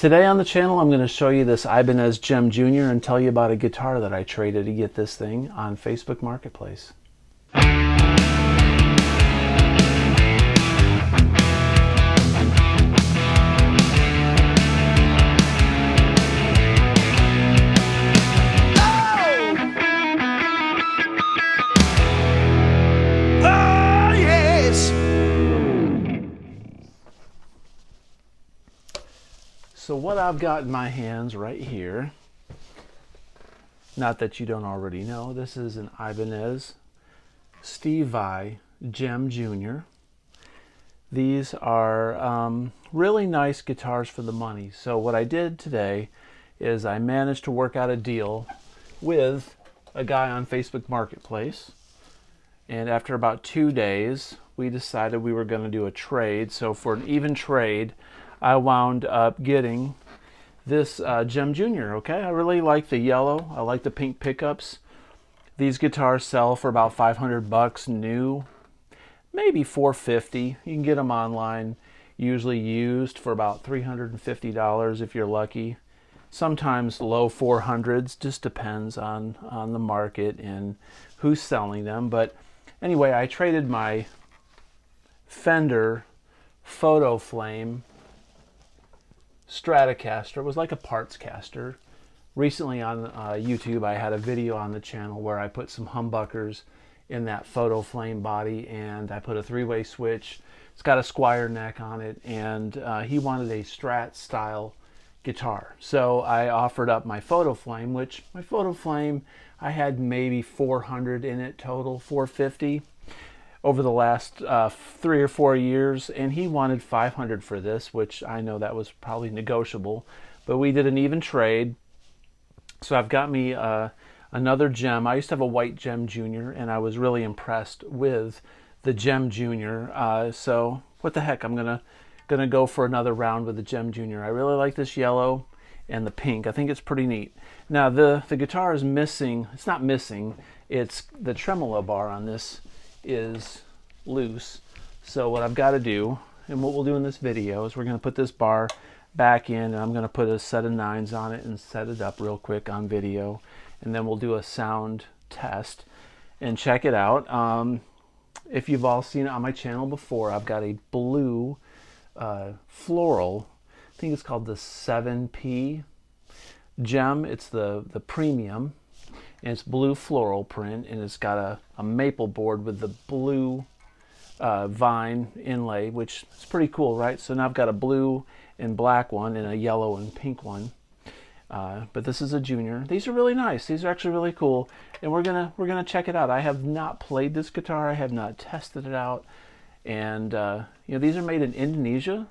Today on the channel, I'm going to show you this Ibanez Jem Jr. and tell you about a guitar that I traded to get this thing on Facebook Marketplace. So what I've got in my hands right here, not that you don't already know, this is an Ibanez Steve Vai Jem Jr. These are really nice guitars for the money. So what I did today is I managed to work out a deal with a guy on Facebook Marketplace. And after about 2 days, we decided we were going to do a trade. So for an even trade, I wound up getting this Jem Jr. Okay, I really like the yellow. I like the pink pickups. These guitars sell for about $500 new, maybe $450. You can get them online, usually used for about $350 if you're lucky. Sometimes low 400s, just depends on the market and who's selling them. But anyway, I traded my Fender Photo Flame Stratocaster. It was like a parts caster. Recently on YouTube, I had a video on the channel where I put some humbuckers in that Photo Flame body, and I put a three-way switch. It's got a squire neck on it, and he wanted a Strat style guitar. So I offered up my Photo Flame, which my Photo Flame, I had maybe 400 in it total, 450 over the last 3 or 4 years, and he wanted 500 for this, which I know that was probably negotiable, but we did an even trade. So I've got me another Jem. I used to have a white Jem Jr., and I was really impressed with the Jem Jr. So what the heck, I'm gonna go for another round with the Jem Jr. I really like this yellow and the pink. I think it's pretty neat. Now the guitar is missing. It's not missing. It's the tremolo bar on this is loose. So what I've got to do, and what we'll do in this video, is we're going to put this bar back in, and I'm going to put a set of 9s on it and set it up real quick on video, and then we'll do a sound test and check it out. If you've all seen it on my channel before, I've got a blue floral, I think it's called the 7P Jem. It's the premium, and it's blue floral print, and it's got a maple board with the blue vine inlay, which is pretty cool, right? So now I've got a blue and black one and a yellow and pink one. But this is a Junior. These are really nice. These are actually really cool, and we're gonna check it out. I have not played this guitar. I have not tested it out, and you know, these are made in Indonesia.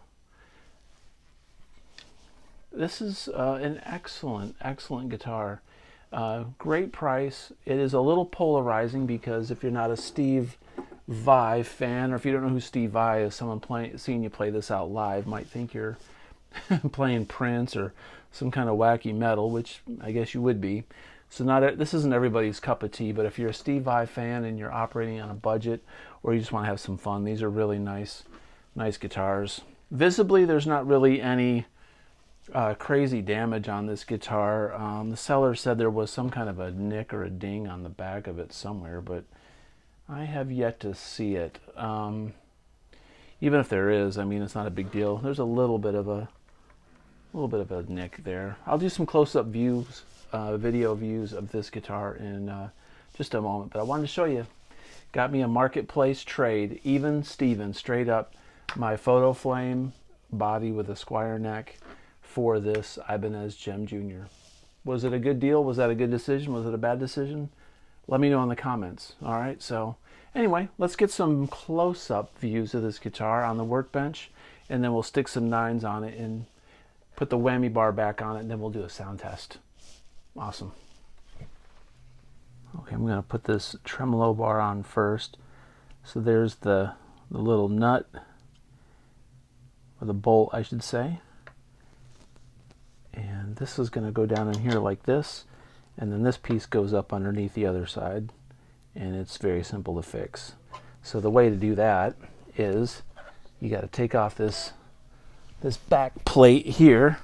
This is an excellent guitar. Great price. It is a little polarizing because if you're not a Steve Vai fan, or if you don't know who Steve Vai is, someone seeing you play this out live might think you're playing Prince or some kind of wacky metal, which I guess you would be. So this isn't everybody's cup of tea, but if you're a Steve Vai fan and you're operating on a budget, or you just want to have some fun, these are really nice guitars. Visibly, there's not really any crazy damage on this guitar. The seller said there was some kind of a nick or a ding on the back of it somewhere, but I have yet to see it. Even if there is, I mean, it's not a big deal. There's a little bit of a nick there. I'll do some close-up views, video views of this guitar in just a moment, but I wanted to show you. Got me a marketplace trade, even Steven, straight up, my Photo Flame body with a squire neck for this Ibanez Jem Jr. Was it a good deal? Was that a good decision? Was it a bad decision? Let me know in the comments. All right, so anyway, let's get some close-up views of this guitar on the workbench, and then we'll stick some 9s on it and put the whammy bar back on it, and then we'll do a sound test. Awesome. Okay, I'm going to put this tremolo bar on first. So there's the little nut, or the bolt, I should say. And this is going to go down in here like this, and then this piece goes up underneath the other side, and it's very simple to fix. So the way to do that is you got to take off this back plate here,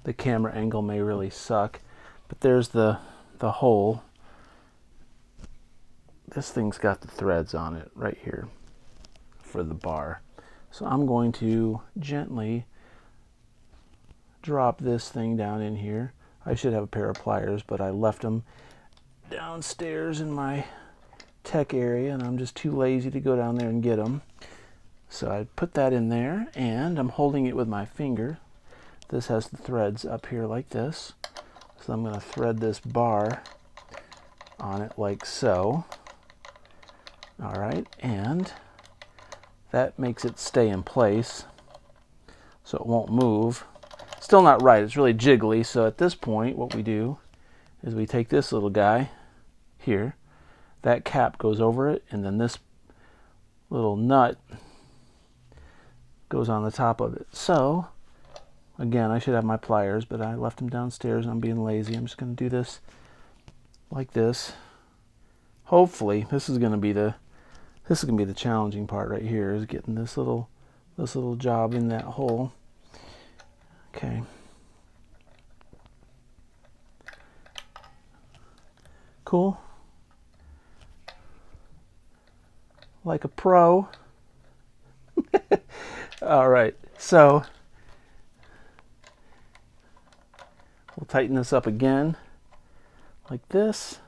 the camera angle may really suck, but there's the hole. This thing's got the threads on it right here for the bar. So I'm going to gently drop this thing down in here. I should have a pair of pliers, but I left them downstairs in my tech area, and I'm just too lazy to go down there and get them. So I put that in there, and I'm holding it with my finger. This has the threads up here like this. So I'm going to thread this bar on it like so. All right, and that makes it stay in place so it won't move. Still not right, it's really jiggly. So at this point, what we do is we take this little guy here, that cap goes over it, and then this little nut goes on the top of it. So again, I should have my pliers, but I left them downstairs and I'm being lazy. I'm just going to do this like this. Hopefully, this is going to be the challenging part right here, is getting this little job in that hole. Okay. Cool. Like a pro. All right, so we'll tighten this up again like this.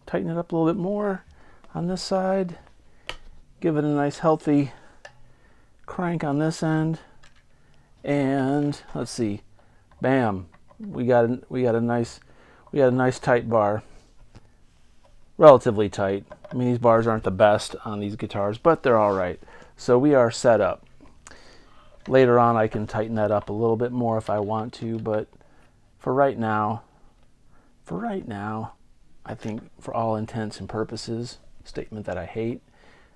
Tighten it up a little bit more on this side. Give it a nice healthy crank on this end. And let's see, bam, we got a nice tight bar. Relatively tight. I mean, these bars aren't the best on these guitars, but they're all right. So we are set up. Later on I can tighten that up a little bit more if I want to, but for right now, I think for all intents and purposes, statement that I hate,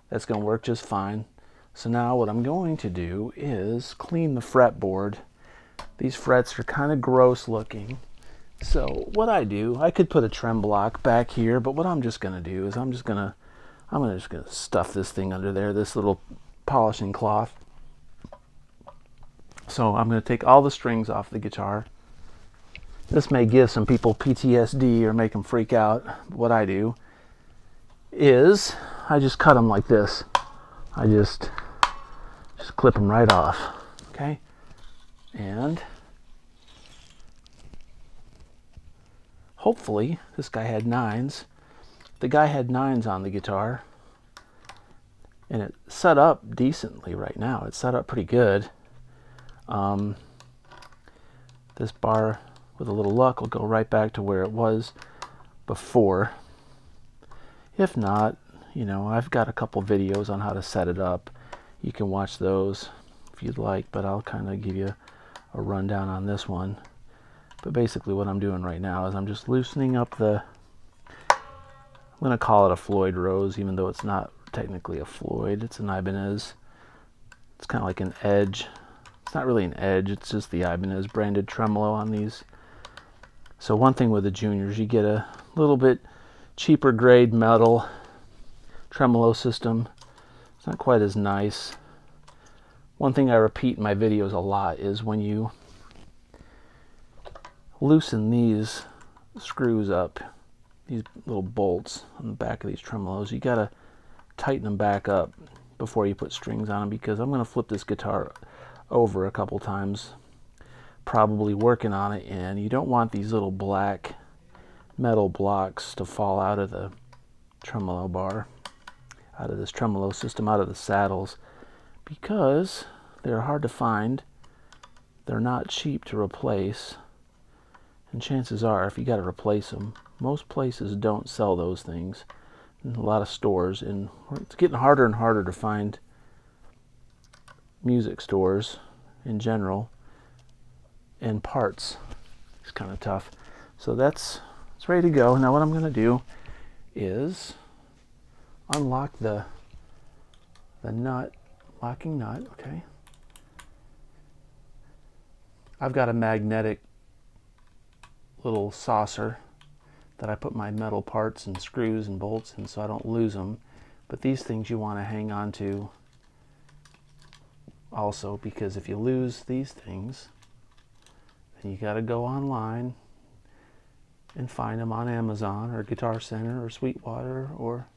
that's going to work just fine. So now what I'm going to do is clean the fretboard. These frets are kind of gross looking. So what I do, I could put a trem block back here, but what I'm just going to do is I'm just going to stuff this thing under there, this little polishing cloth. So I'm going to take all the strings off the guitar. This may give some people PTSD or make them freak out. What I do is I just cut them like this. I just clip them right off. Okay? And hopefully this guy had 9s. The guy had 9s on the guitar, and it's set up decently right now. It's set up pretty good. This bar, with a little luck, will go right back to where it was before. If not, you know, I've got a couple videos on how to set it up. You can watch those if you'd like, but I'll kind of give you a rundown on this one. But basically what I'm doing right now is I'm just loosening up I'm going to call it a Floyd Rose, even though it's not technically a Floyd. It's an Ibanez. It's kind of like an edge. It's not really an edge, it's just the Ibanez branded tremolo on these. So one thing with the juniors, you get a little bit cheaper grade metal tremolo system. It's not quite as nice. One thing I repeat in my videos a lot is when you loosen these screws up, these little bolts on the back of these tremolos, you gotta tighten them back up before you put strings on them, because I'm gonna flip this guitar over a couple times, probably working on it, and you don't want these little black metal blocks to fall out of the tremolo bar, out of this tremolo system, out of the saddles, because they're hard to find. They're not cheap to replace, and chances are, if you got to replace them, most places don't sell those things in a lot of stores, and it's getting harder and harder to find music stores in general, and parts. It's kind of tough. So it's ready to go. Now what I'm going to do is unlock the locking nut. Okay, I've got a magnetic little saucer that I put my metal parts and screws and bolts in so I don't lose them, but these things you want to hang on to also, because if you lose these things, You got to go online and find them on Amazon or Guitar Center or Sweetwater or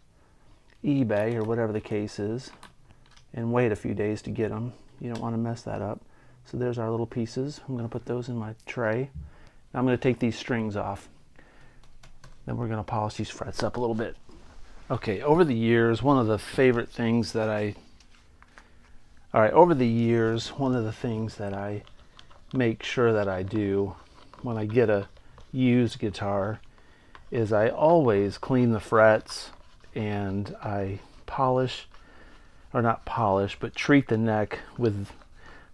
eBay or whatever the case is, and wait a few days to get them. You don't want to mess that up. So there's our little pieces. I'm going to put those in my tray. Now I'm going to take these strings off. Then we're going to polish these frets up a little bit. Okay, over the years, one of the things that I make sure that I do when I get a used guitar is I always clean the frets, and I polish, or not polish, but treat the neck with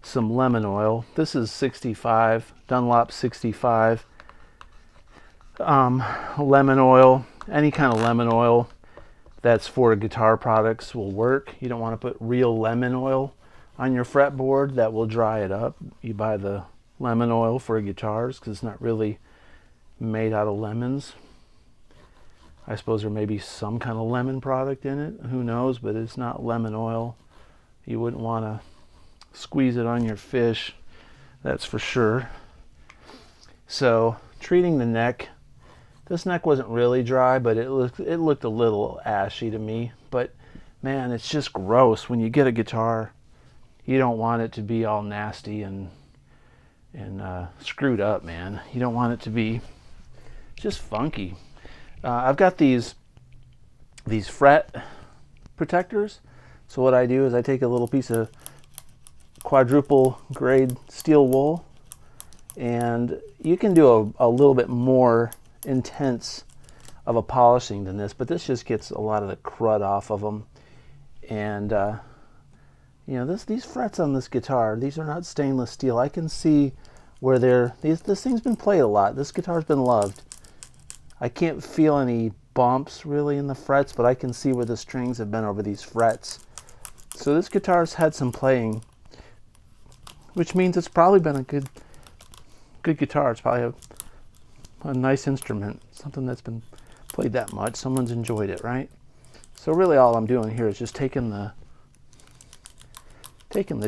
some lemon oil. This is 65, Dunlop 65 lemon oil. Any kind of lemon oil that's for guitar products will work. You don't want to put real lemon oil on your fretboard. That will dry it up. You buy the lemon oil for guitars because it's not really made out of lemons. I suppose there may be some kind of lemon product in it. Who knows? But it's not lemon oil. You wouldn't want to squeeze it on your fish. That's for sure. So treating the neck. This neck wasn't really dry, but it looked a little ashy to me. But man, it's just gross. When you get a guitar, you don't want it to be all nasty and screwed up, man. You don't want it to be just funky. I've got these fret protectors. So what I do is I take a little piece of quadruple grade steel wool, and you can do a little bit more intense of a polishing than this, but this just gets a lot of the crud off of them. And you know, these frets on this guitar, these are not stainless steel. I can see where this thing's been played a lot. This guitar's been loved. I can't feel any bumps really in the frets, but I can see where the strings have been over these frets. So this guitar's had some playing, which means it's probably been a good guitar. It's probably a nice instrument, something that's been played that much. Someone's enjoyed it, right? So really all I'm doing here is just taking the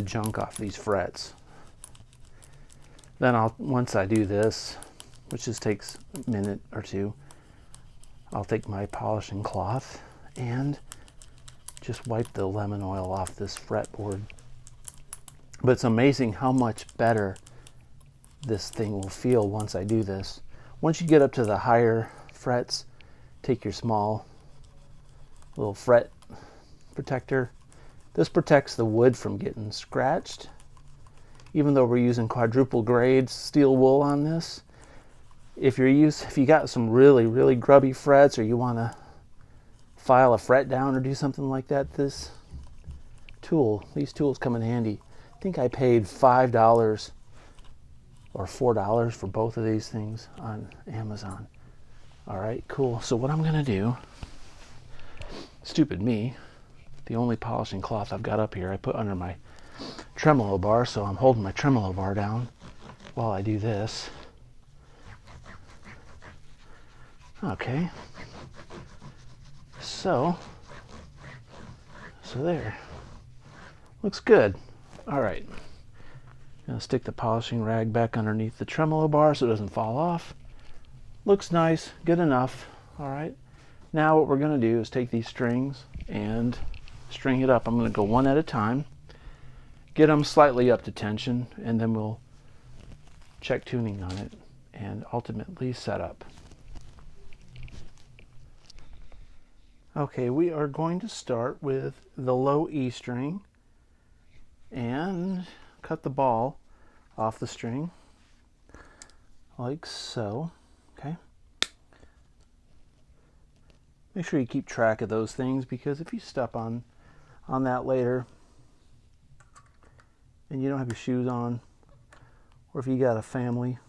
junk off these frets. Then once I do this, which just takes a minute or two, I'll take my polishing cloth and just wipe the lemon oil off this fretboard. But it's amazing how much better this thing will feel once I do this. Once you get up to the higher frets, take your small little fret protector. This protects the wood from getting scratched. Even though we're using quadruple grade steel wool on this, if you got some really grubby frets, or you want to file a fret down or do something like that, these tools come in handy. I think I paid $5 or $4 for both of these things on Amazon. All right, cool. So what I'm gonna do, stupid me, the only polishing cloth I've got up here I put under my tremolo bar, so I'm holding my tremolo bar down while I do this. Okay, so there, looks good. All right, gonna stick the polishing rag back underneath the tremolo bar so it doesn't fall off. Looks nice, good enough. All right, now what we're gonna do is take these strings and string it up. I'm gonna go one at a time, get them slightly up to tension, and then we'll check tuning on it and ultimately set up. Okay, we are going to start with the low E string and cut the ball off the string like so. Okay. Make sure you keep track of those things, because if you step on that later and you don't have your shoes on, or if you got a family,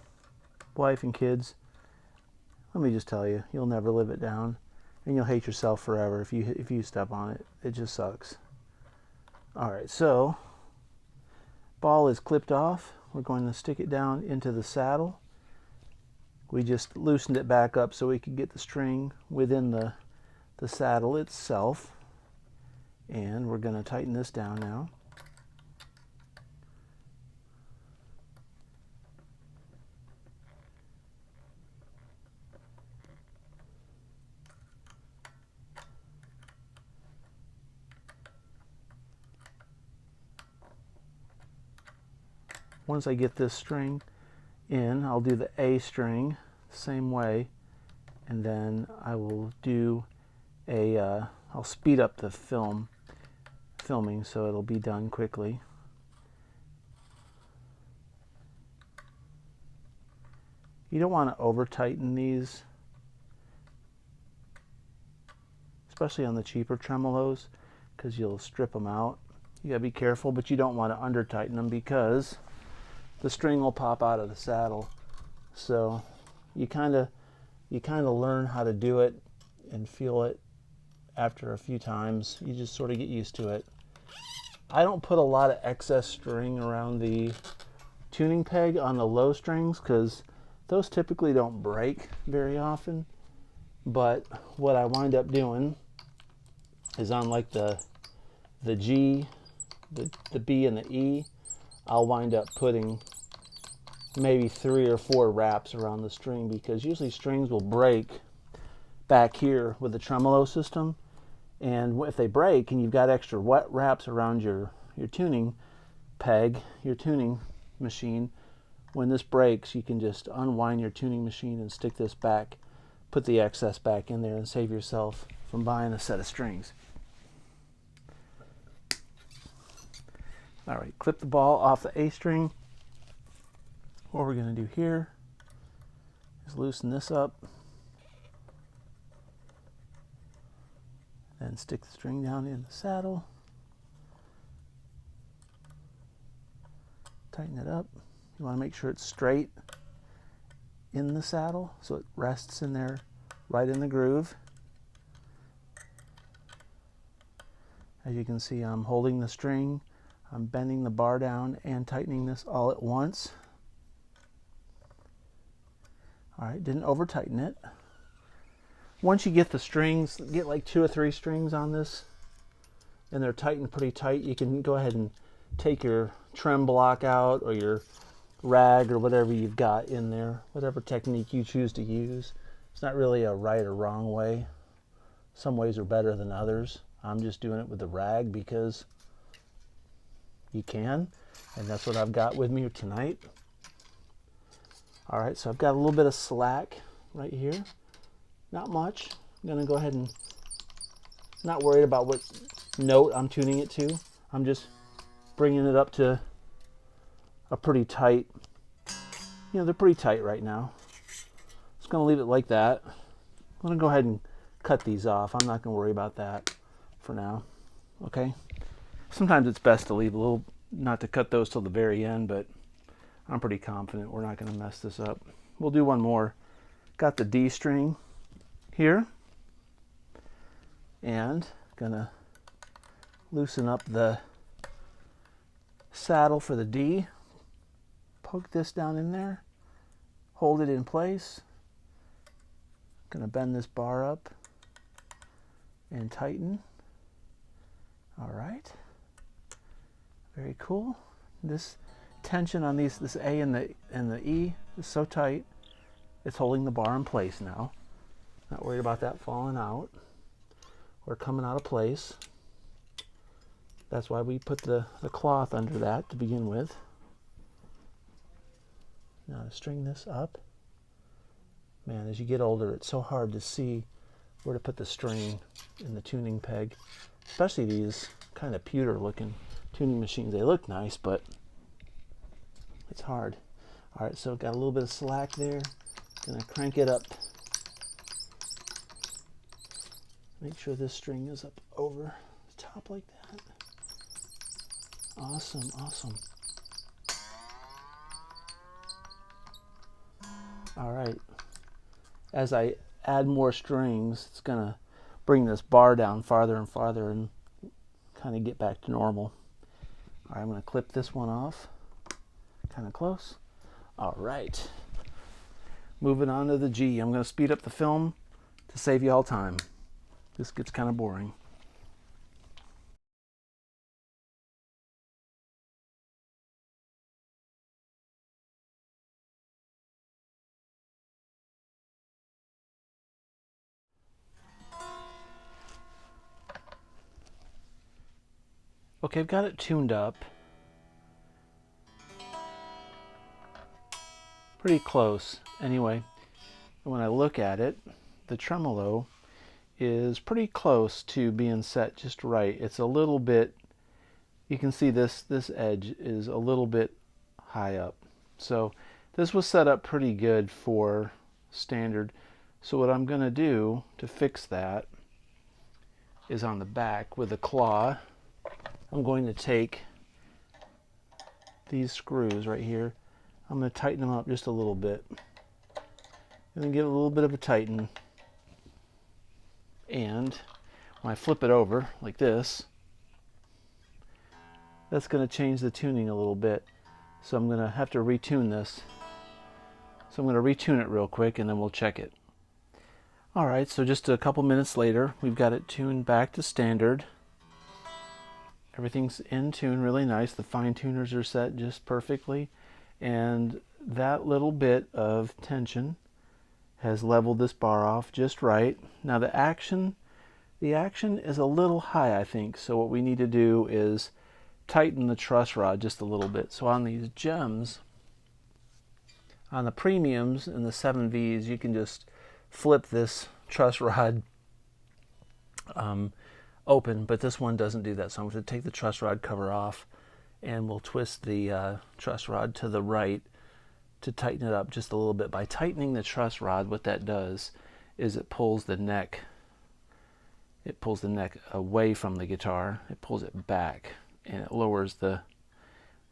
wife and kids, let me just tell you, you'll never live it down. And you'll hate yourself forever if you step on it. It just sucks. All right, so ball is clipped off. We're going to stick it down into the saddle. We just loosened it back up so we could get the string within the saddle itself. And we're going to tighten this down now. once I get this string in, I'll do the A string same way, and then I will do I'll speed up the filming so it'll be done quickly. You don't want to over tighten these, especially on the cheaper tremolos, because you'll strip them out. You gotta be careful, but you don't want to under tighten them because the string will pop out of the saddle. So you kind of learn how to do it and feel it after a few times. You just sort of get used to it. I don't put a lot of excess string around the tuning peg on the low strings because those typically don't break very often. But what I wind up doing is on like the G, the B and the E, I'll wind up putting maybe 3 or 4 wraps around the string, because usually strings will break back here with the tremolo system, and if they break and you've got extra wet wraps around your tuning peg, your tuning machine, when this breaks you can just unwind your tuning machine and stick this back, put the excess back in there, and save yourself from buying a set of strings. Alright, clip the ball off the A string. What we're going to do here is loosen this up, then stick the string down in the saddle, tighten it up. You want to make sure it's straight in the saddle so it rests in there right in the groove. As you can see, I'm holding the string, I'm bending the bar down and tightening this all at once. Alright, didn't over tighten it. Once you get the strings, get like 2 or 3 strings on this, and they're tightened pretty tight, you can go ahead and take your trem block out or your rag or whatever you've got in there, whatever technique you choose to use. It's not really a right or wrong way. Some ways are better than others. I'm just doing it with the rag because you can, and that's what I've got with me tonight. Alright, so I've got a little bit of slack right here. Not much. I'm going to go ahead and not worried about what note I'm tuning it to. I'm just bringing it up to a pretty tight, they're pretty tight right now. Just going to leave it like that. I'm going to go ahead and cut these off. I'm not going to worry about that for now. Okay? Sometimes it's best to leave a little, not to cut those till the very end, but I'm pretty confident we're not going to mess this up. We'll do one more. Got the D string here, and gonna loosen up the saddle for the D. Poke this down in there, hold it in place. Gonna bend this bar up and tighten. All right, very cool. This tension on this A and the E is so tight, it's holding the bar in place now. Not worried about that falling out or coming out of place. That's why we put the cloth under that to begin with. Now to string this up. Man, as you get older, it's so hard to see where to put the string in the tuning peg, especially these kind of pewter looking tuning machines. They look nice, but it's hard. All right, so got a little bit of slack there. Gonna crank it up. Make sure this string is up over the top like that. Awesome, awesome. All right. As I add more strings, it's gonna bring this bar down farther and farther and kind of get back to normal. All right, I'm gonna clip this one off, kind of close. All right. Moving on to the G. I'm gonna speed up the film to save you all time. This gets kind of boring. Okay, I've got it tuned up. pretty close. Anyway, when I look at it, the tremolo is pretty close to being set just right. It's a little bit, you can see this edge is a little bit high up. So this was set up pretty good for standard. So what I'm going to do to fix that is on the back with a claw, I'm going to take these screws right here. I'm going to tighten them up just a little bit. And then give it a little bit of a tighten. And when I flip it over like this, that's going to change the tuning a little bit. So I'm going to have to retune this. So I'm going to retune it real quick and then we'll check it. Alright, so just a couple minutes later, we've got it tuned back to standard. Everything's in tune really nice. The fine tuners are set just perfectly. And that little bit of tension has leveled this bar off just right. Now the action is a little high, I think. So what we need to do is tighten the truss rod just a little bit. So on these Jems, on the premiums and the 7Vs, you can just flip this truss rod open, but this one doesn't do that. So I'm going to take the truss rod cover off and we'll twist the truss rod to the right to tighten it up just a little bit. By tightening the truss rod, what that does is it pulls the neck away from the guitar. It pulls it back and it lowers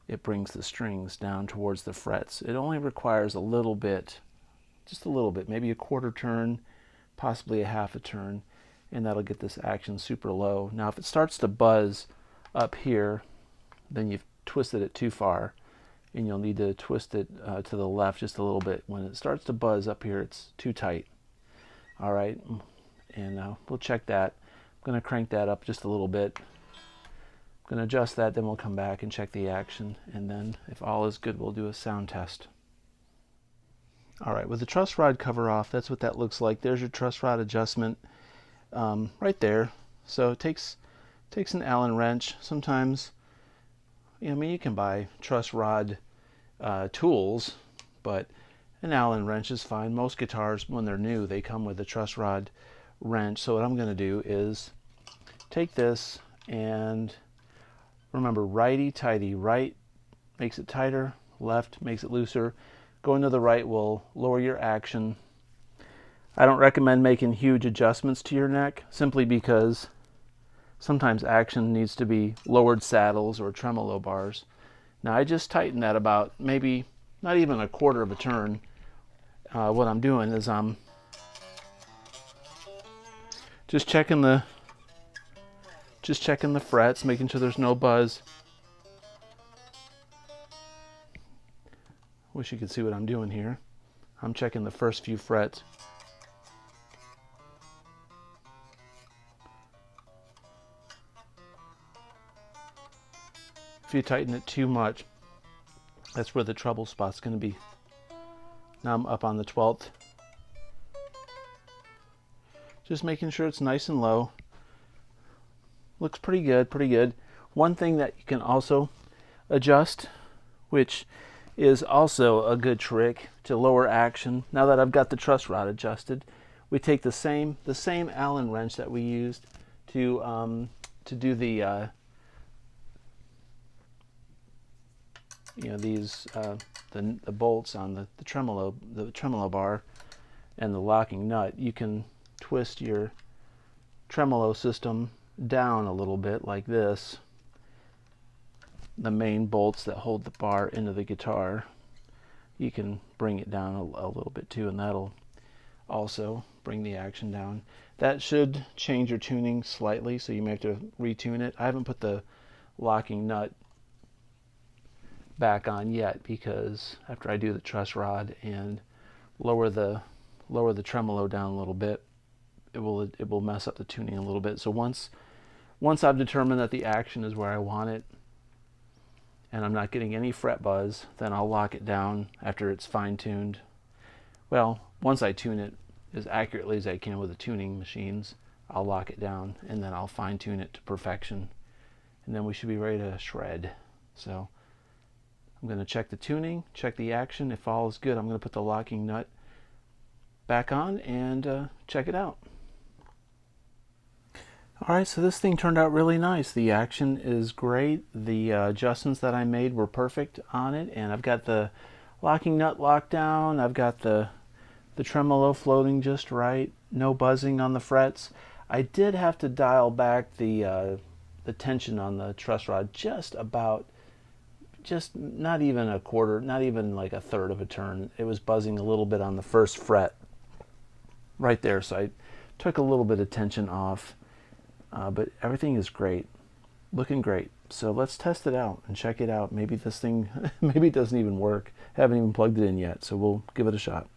it brings the strings down towards the frets. It only requires a little bit, just a little bit, maybe a quarter turn, possibly a half a turn, and that'll get this action super low. Now if it starts to buzz up here, then you've twisted it too far and you'll need to twist it to the left just a little bit. When it starts to buzz up here, it's too tight. All right, and we'll check that. I'm going to crank that up just a little bit. I'm going to adjust that, then we'll come back and check the action, and then if all is good, we'll do a sound test. All right, with the truss rod cover off, that's what that looks like. There's your truss rod adjustment right there. So it takes an Allen wrench. Sometimes, I mean, you can buy truss rod tools, but an Allen wrench is fine. Most guitars, when they're new, they come with a truss rod wrench. So what I'm going to do is take this and remember, righty-tighty. Right makes it tighter, left makes it looser. Going to the right will lower your action. I don't recommend making huge adjustments to your neck, simply because sometimes action needs to be lowered saddles or tremolo bars. Now I just tightened that about maybe not even a quarter of a turn. What I'm doing is I'm just checking the frets, making sure there's no buzz. Wish you could see what I'm doing here. I'm checking the first few frets. If you tighten it too much, that's where the trouble spot's going to be. Now I'm up on the 12th. Just making sure it's nice and low. Looks pretty good, pretty good. One thing that you can also adjust, which is also a good trick to lower action. Now that I've got the truss rod adjusted, we take the same Allen wrench that we used to do the the bolts on the tremolo bar and the locking nut. You can twist your tremolo system down a little bit like this. The main bolts that hold the bar into the guitar, you can bring it down a little bit too, and that'll also bring the action down. That should change your tuning slightly, so you may have to retune it. I haven't put the locking nut back on yet, because after I do the truss rod and lower the tremolo down a little bit, it will mess up the tuning a little bit. So once I've determined that the action is where I want it and I'm not getting any fret buzz, then I'll lock it down after it's fine-tuned. Well, once I tune it as accurately as I can with the tuning machines, I'll lock it down and then I'll fine-tune it to perfection, and then we should be ready to shred. So I'm I'm going to check the tuning, check the action. If all is good, I'm going to put the locking nut back on and check it out. Alright, so this thing turned out really nice. The action is great. The adjustments that I made were perfect on it, and I've got the locking nut locked down. I've got the tremolo floating just right. No buzzing on the frets. I did have to dial back the tension on the truss rod just not even a quarter, not even like a third of a turn. It was buzzing a little bit on the first fret right there, so I took a little bit of tension off. But everything is great, looking great. So let's test it out and check it out. Maybe this thing, maybe it doesn't even work. Haven't even plugged it in yet, so we'll give it a shot.